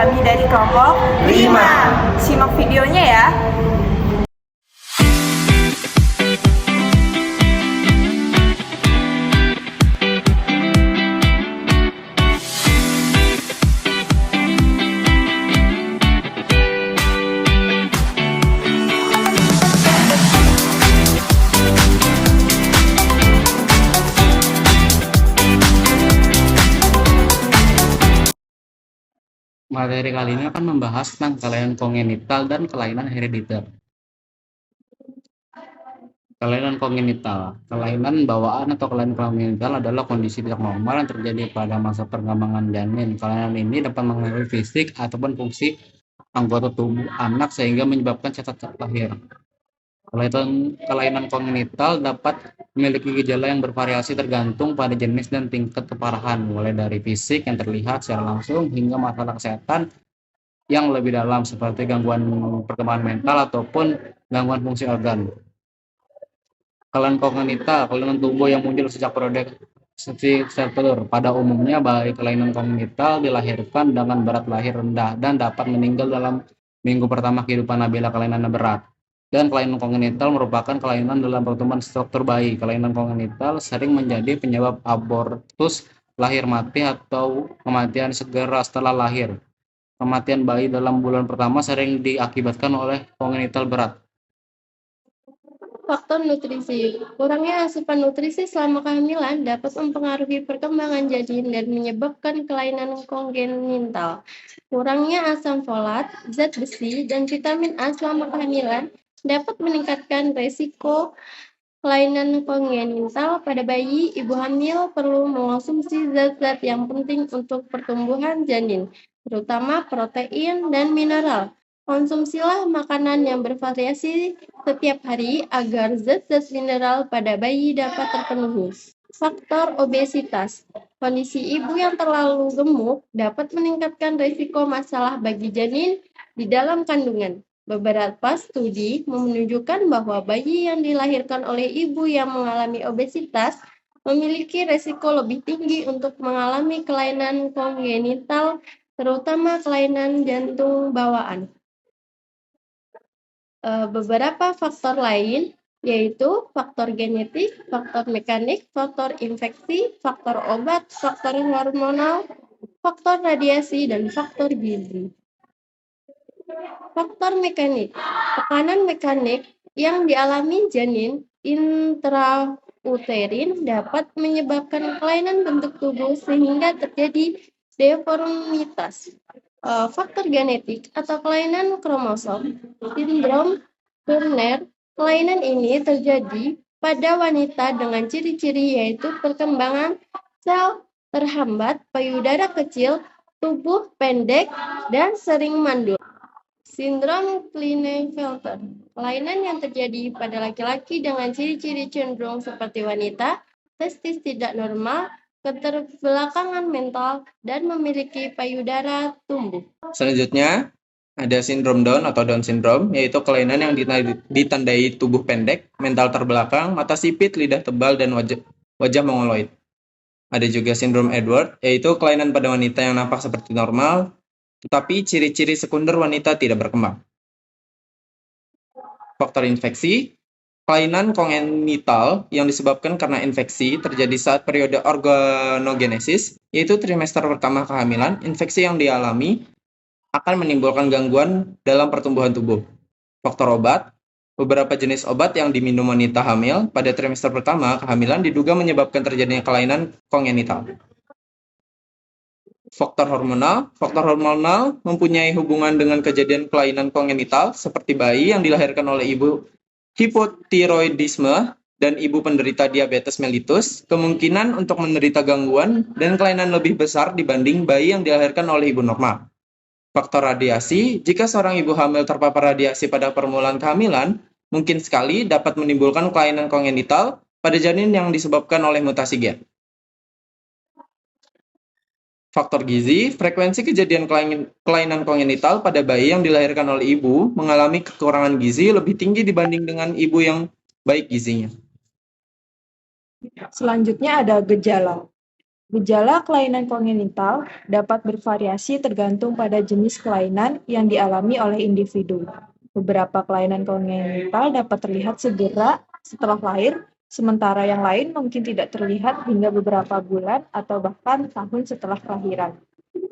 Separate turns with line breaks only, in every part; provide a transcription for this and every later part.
kami dari kelompok 5. Simak videonya ya.
Materi kali ini akan membahas tentang kelainan kongenital dan kelainan herediter. Kelainan kongenital, kelainan bawaan atau kelainan kongenital adalah kondisi tidak normal yang terjadi pada masa perkembangan janin. Kelainan ini dapat mengaruhi fisik ataupun fungsi anggota tubuh anak sehingga menyebabkan cacat lahir. Kelainan kongenital dapat memiliki gejala yang bervariasi tergantung pada jenis dan tingkat keparahan, mulai dari fisik yang terlihat secara langsung hingga masalah kesehatan yang lebih dalam seperti gangguan perkembangan mental ataupun gangguan fungsi organ. Kelainan kongenital, kelainan tubuh yang muncul sejak periode sel telur. Pada umumnya, bayi kelainan kongenital dilahirkan dengan berat lahir rendah dan dapat meninggal dalam minggu pertama kehidupan nabila kelainan berat. Dan kelainan kongenital merupakan kelainan dalam pertumbuhan struktur bayi. Kelainan kongenital sering menjadi penyebab abortus, lahir mati, atau kematian segera setelah lahir. Kematian bayi dalam bulan pertama sering diakibatkan oleh kongenital berat.
Faktor nutrisi. Kurangnya asupan nutrisi selama kehamilan dapat mempengaruhi perkembangan janin dan menyebabkan kelainan kongenital. Kurangnya asam folat, zat besi, dan vitamin A selama kehamilan dapat meningkatkan resiko kelainan kongenital pada bayi. Ibu hamil perlu mengonsumsi zat-zat yang penting untuk pertumbuhan janin, terutama protein dan mineral. Konsumsilah makanan yang bervariasi setiap hari agar zat-zat mineral pada bayi dapat terpenuhi. Faktor obesitas. Kondisi ibu yang terlalu gemuk dapat meningkatkan risiko masalah bagi janin di dalam kandungan. Beberapa studi menunjukkan bahwa bayi yang dilahirkan oleh ibu yang mengalami obesitas memiliki risiko lebih tinggi untuk mengalami kelainan kongenital, terutama kelainan jantung bawaan. Beberapa faktor lain yaitu faktor genetik, faktor mekanik, faktor infeksi, faktor obat, faktor hormonal, faktor radiasi, dan faktor gizi. Faktor mekanik. Tekanan mekanik yang dialami janin intrauterin dapat menyebabkan kelainan bentuk tubuh sehingga terjadi deformitas. Faktor genetik atau kelainan kromosom, sindrom Turner. Kelainan ini terjadi pada wanita dengan ciri-ciri yaitu perkembangan sel terhambat, payudara kecil, tubuh pendek, dan sering mandul. Sindrom Klinefelter, kelainan yang terjadi pada laki-laki dengan ciri-ciri cenderung seperti wanita, testis tidak normal, keterbelakangan mental, dan memiliki payudara tumbuh.
Selanjutnya, ada sindrom Down atau Down syndrome, yaitu kelainan yang ditandai tubuh pendek, mental terbelakang, mata sipit, lidah tebal, dan wajah mongoloid. Ada juga sindrom Edward, yaitu kelainan pada wanita yang nampak seperti normal, tetapi ciri-ciri sekunder wanita tidak berkembang. Faktor infeksi. Kelainan kongenital yang disebabkan karena infeksi terjadi saat periode organogenesis, yaitu trimester pertama kehamilan. Infeksi yang dialami akan menimbulkan gangguan dalam pertumbuhan tubuh. Faktor obat. Beberapa jenis obat yang diminum wanita hamil pada trimester pertama kehamilan diduga menyebabkan terjadinya kelainan kongenital. Faktor hormonal. Faktor hormonal mempunyai hubungan dengan kejadian kelainan kongenital seperti bayi yang dilahirkan oleh ibu hipotiroidisme dan ibu penderita diabetes mellitus, kemungkinan untuk menderita gangguan dan kelainan lebih besar dibanding bayi yang dilahirkan oleh ibu normal. Faktor radiasi. Jika seorang ibu hamil terpapar radiasi pada permulaan kehamilan, mungkin sekali dapat menimbulkan kelainan kongenital pada janin yang disebabkan oleh mutasi gen. Faktor gizi. Frekuensi kejadian kelainan kongenital pada bayi yang dilahirkan oleh ibu mengalami kekurangan gizi lebih tinggi dibanding dengan ibu yang baik gizinya.
Selanjutnya ada gejala. Gejala kelainan kongenital dapat bervariasi tergantung pada jenis kelainan yang dialami oleh individu. Beberapa kelainan kongenital dapat terlihat segera setelah lahir, sementara yang lain mungkin tidak terlihat hingga beberapa bulan atau bahkan tahun setelah kelahiran.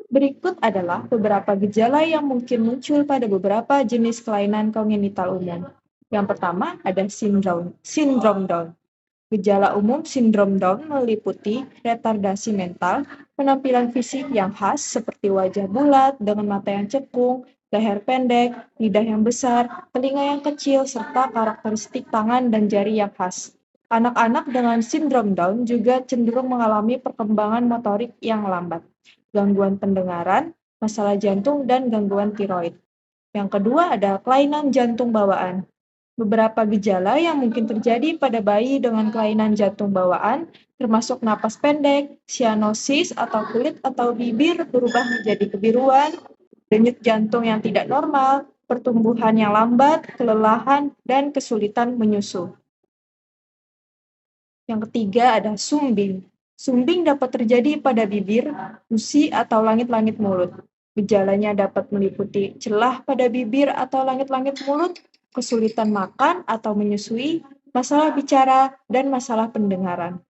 Berikut adalah beberapa gejala yang mungkin muncul pada beberapa jenis kelainan kongenital umum. Yang pertama ada sindrom Down. Gejala umum sindrom Down meliputi retardasi mental, penampilan fisik yang khas seperti wajah bulat dengan mata yang cekung, leher pendek, lidah yang besar, telinga yang kecil, serta karakteristik tangan dan jari yang khas. Anak-anak dengan sindrom Down juga cenderung mengalami perkembangan motorik yang lambat, gangguan pendengaran, masalah jantung, dan gangguan tiroid. Yang kedua ada kelainan jantung bawaan. Beberapa gejala yang mungkin terjadi pada bayi dengan kelainan jantung bawaan, termasuk napas pendek, cyanosis atau kulit atau bibir berubah menjadi kebiruan, denyut jantung yang tidak normal, pertumbuhan yang lambat, kelelahan, dan kesulitan menyusu. Yang ketiga ada sumbing. Sumbing dapat terjadi pada bibir, gusi, atau langit-langit mulut. Gejalanya dapat meliputi celah pada bibir atau langit-langit mulut, kesulitan makan atau menyusui, masalah bicara, dan masalah pendengaran.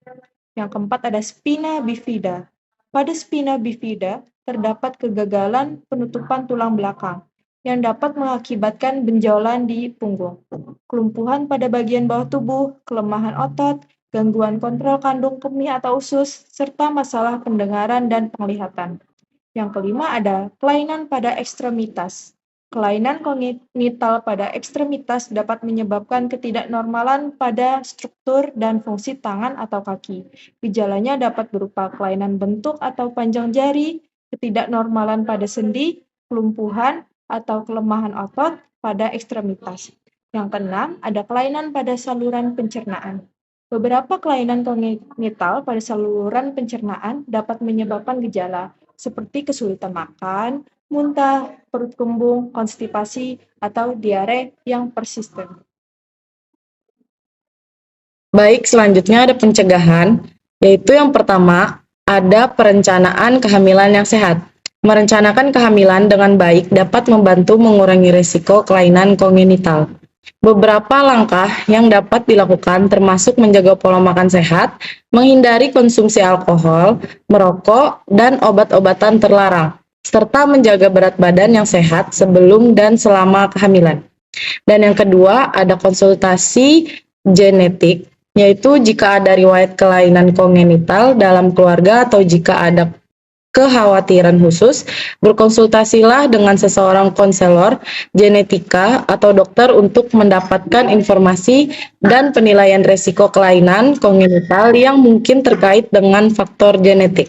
Yang keempat ada spina bifida. Pada spina bifida terdapat kegagalan penutupan tulang belakang yang dapat mengakibatkan benjolan di punggung, kelumpuhan pada bagian bawah tubuh, kelemahan otot, gangguan kontrol kandung kemih atau usus, serta masalah pendengaran dan penglihatan. Yang kelima ada kelainan pada ekstremitas. Kelainan kongenital pada ekstremitas dapat menyebabkan ketidaknormalan pada struktur dan fungsi tangan atau kaki. Gejalanya dapat berupa kelainan bentuk atau panjang jari, ketidaknormalan pada sendi, kelumpuhan, atau kelemahan otot pada ekstremitas. Yang keenam, ada kelainan pada saluran pencernaan. Beberapa kelainan kongenital pada saluran pencernaan dapat menyebabkan gejala seperti kesulitan makan, muntah, perut kembung, konstipasi, atau diare yang persisten.
Baik, selanjutnya ada pencegahan, yaitu yang pertama, ada perencanaan kehamilan yang sehat. Merencanakan kehamilan dengan baik dapat membantu mengurangi risiko kelainan kongenital. Beberapa langkah yang dapat dilakukan termasuk menjaga pola makan sehat, menghindari konsumsi alkohol, merokok, dan obat-obatan terlarang, serta menjaga berat badan yang sehat sebelum dan selama kehamilan. Dan yang kedua, ada konsultasi genetik, yaitu jika ada riwayat kelainan kongenital dalam keluarga atau jika ada kekhawatiran khusus, berkonsultasilah dengan seseorang konselor genetika atau dokter untuk mendapatkan informasi dan penilaian risiko kelainan kongenital yang mungkin terkait dengan faktor genetik.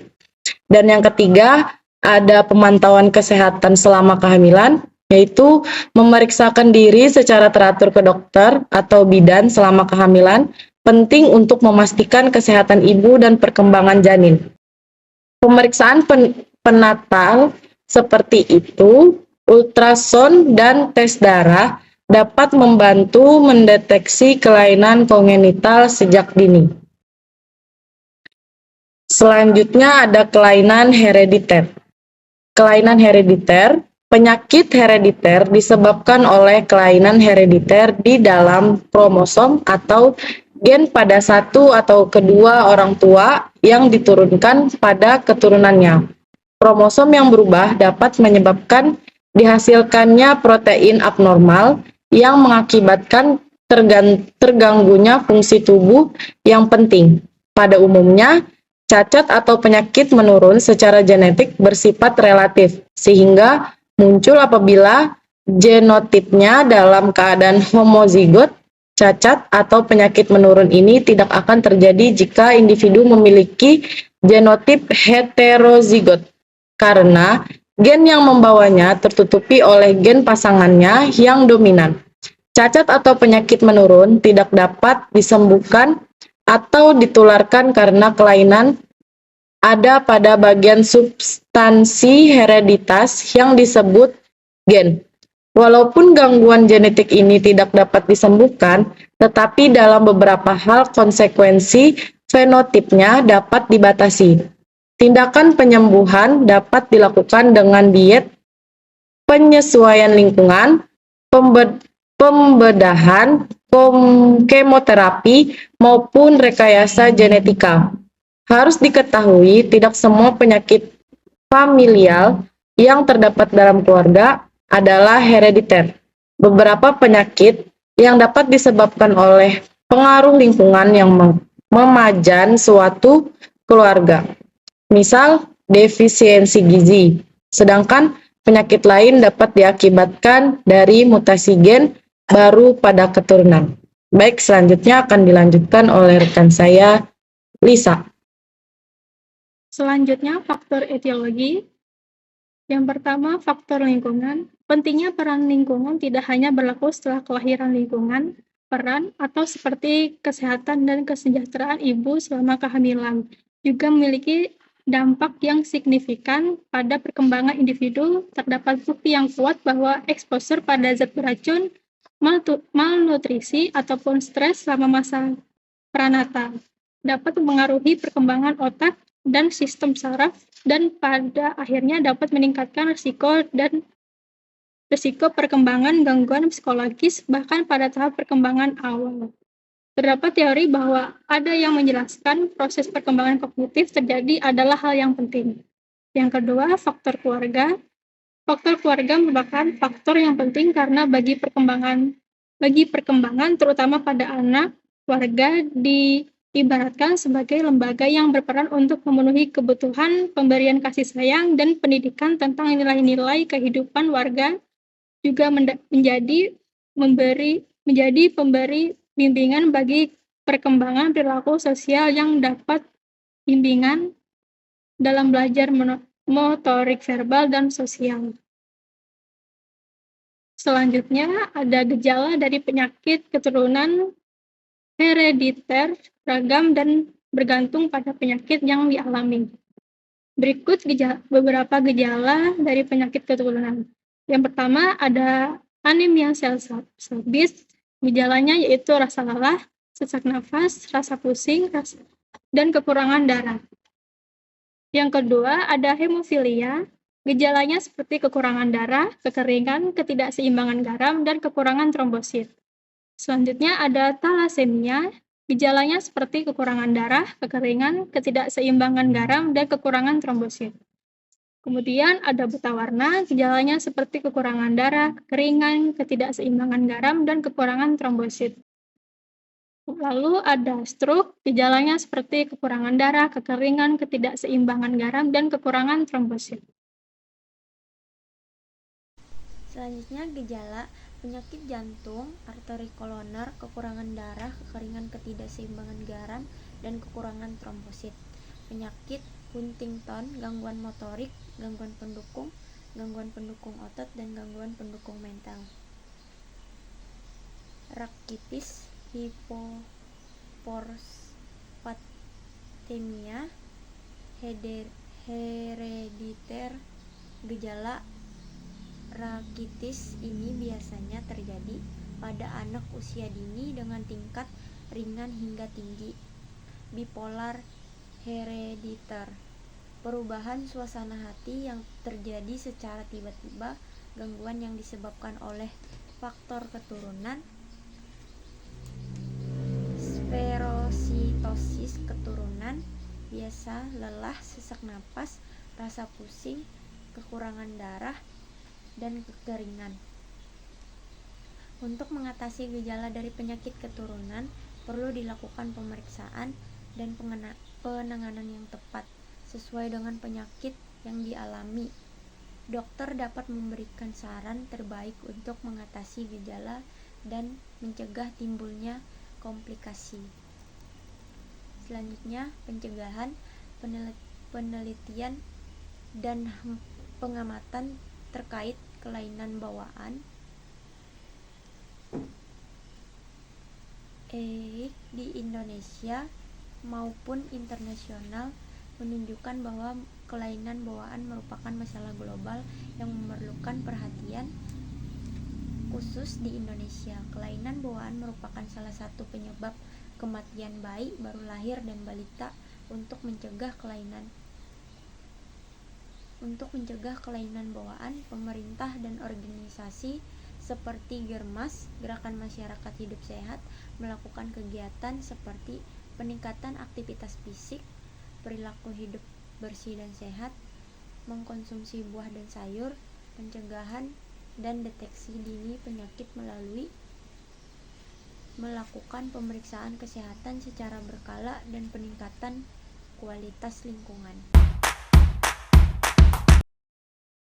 Dan yang ketiga, ada pemantauan kesehatan selama kehamilan, yaitu memeriksakan diri secara teratur ke dokter atau bidan selama kehamilan, penting untuk memastikan kesehatan ibu dan perkembangan janin. Pemeriksaan penatal seperti itu, ultrasound dan tes darah dapat membantu mendeteksi kelainan kongenital sejak dini. Selanjutnya ada kelainan herediter. Kelainan herediter, penyakit herediter disebabkan oleh kelainan herediter di dalam kromosom atau gen pada satu atau kedua orang tua yang diturunkan pada keturunannya. Kromosom yang berubah dapat menyebabkan dihasilkannya protein abnormal yang mengakibatkan terganggunya fungsi tubuh yang penting. Pada umumnya, cacat atau penyakit menurun secara genetik bersifat relatif, sehingga muncul apabila genotipnya dalam keadaan homozigot. Cacat atau penyakit menurun ini tidak akan terjadi jika individu memiliki genotip heterozigot, karena gen yang membawanya tertutupi oleh gen pasangannya yang dominan. Cacat atau penyakit menurun tidak dapat disembuhkan atau ditularkan karena kelainan ada pada bagian substansi hereditas yang disebut gen. Walaupun gangguan genetik ini tidak dapat disembuhkan, tetapi dalam beberapa hal konsekuensi fenotipnya dapat dibatasi. Tindakan penyembuhan dapat dilakukan dengan diet, penyesuaian lingkungan, pembedahan, kemoterapi, maupun rekayasa genetika. Harus diketahui, tidak semua penyakit familial yang terdapat dalam keluarga adalah herediter. Beberapa penyakit yang dapat disebabkan oleh pengaruh lingkungan yang memajan suatu keluarga. Misal, defisiensi gizi. Sedangkan penyakit lain dapat diakibatkan dari mutasi gen baru pada keturunan. Baik, selanjutnya akan dilanjutkan oleh rekan saya, Lisa.
Selanjutnya, faktor etiologi. Yang pertama, faktor lingkungan. Pentingnya peran lingkungan tidak hanya berlaku setelah kelahiran lingkungan, peran atau seperti kesehatan dan kesejahteraan ibu selama kehamilan, juga memiliki dampak yang signifikan pada perkembangan individu. Terdapat bukti yang kuat bahwa eksposur pada zat beracun, malnutrisi, ataupun stres selama masa pranata dapat mempengaruhi perkembangan otak dan sistem saraf, dan pada akhirnya dapat meningkatkan risiko perkembangan gangguan psikologis bahkan pada tahap perkembangan awal. Terdapat teori bahwa ada yang menjelaskan proses perkembangan kognitif terjadi adalah hal yang penting. Yang kedua, faktor keluarga. Faktor keluarga merupakan faktor yang penting karena bagi perkembangan terutama pada anak, keluarga diibaratkan sebagai lembaga yang berperan untuk memenuhi kebutuhan pemberian kasih sayang dan pendidikan tentang nilai-nilai kehidupan warga, juga menjadi pemberi bimbingan bagi perkembangan perilaku sosial yang dapat bimbingan dalam belajar motorik verbal dan sosial. Selanjutnya ada gejala dari penyakit keturunan herediter, ragam, dan bergantung pada penyakit yang dialami. Berikut beberapa gejala dari penyakit keturunan. Yang pertama ada anemia sel-sabit. Gejalanya yaitu rasa lelah, sesak nafas, rasa pusing, dan kekurangan darah. Yang kedua ada hemofilia. Gejalanya seperti kekurangan darah, kekeringan, ketidakseimbangan garam, dan kekurangan trombosit. Selanjutnya ada thalassemia. Gejalanya seperti kekurangan darah, kekeringan, ketidakseimbangan garam, dan kekurangan trombosit. Kemudian ada buta warna. Gejalanya seperti kekurangan darah, kekeringan, ketidakseimbangan garam, dan kekurangan trombosit. Lalu ada stroke. Gejalanya seperti kekurangan darah, kekeringan, ketidakseimbangan garam, dan kekurangan trombosit.
Selanjutnya gejala penyakit jantung, arteri koloner, kekurangan darah, kekeringan, ketidakseimbangan garam, dan kekurangan trombosit. Penyakit Huntington, gangguan motorik, gangguan pendukung otot, dan gangguan pendukung mental. Rakitis, hypophosphatemia, herediter. Gejala rakitis ini biasanya terjadi pada anak usia dini dengan tingkat ringan hingga tinggi. Bipolar herediter, perubahan suasana hati yang terjadi secara tiba-tiba, gangguan yang disebabkan oleh faktor keturunan. Spherositosis keturunan, biasa lelah, sesak napas, rasa pusing, kekurangan darah, dan kekeringan. Untuk mengatasi gejala dari penyakit keturunan, perlu dilakukan pemeriksaan dan penanganan yang tepat sesuai dengan penyakit yang dialami. Dokter dapat memberikan saran terbaik untuk mengatasi gejala dan mencegah timbulnya komplikasi. Selanjutnya, pencegahan, penelitian, dan pengamatan terkait kelainan bawaan di Indonesia maupun internasional menunjukkan bahwa kelainan bawaan merupakan masalah global yang memerlukan perhatian khusus di Indonesia. Kelainan bawaan merupakan salah satu penyebab kematian bayi baru lahir dan balita. Untuk mencegah kelainan Untuk mencegah kelainan bawaan, pemerintah dan organisasi seperti Germas, Gerakan Masyarakat Hidup Sehat, melakukan kegiatan seperti peningkatan aktivitas fisik, perilaku hidup bersih dan sehat, mengkonsumsi buah dan sayur, pencegahan dan deteksi dini penyakit melalui melakukan pemeriksaan kesehatan secara berkala dan peningkatan kualitas lingkungan.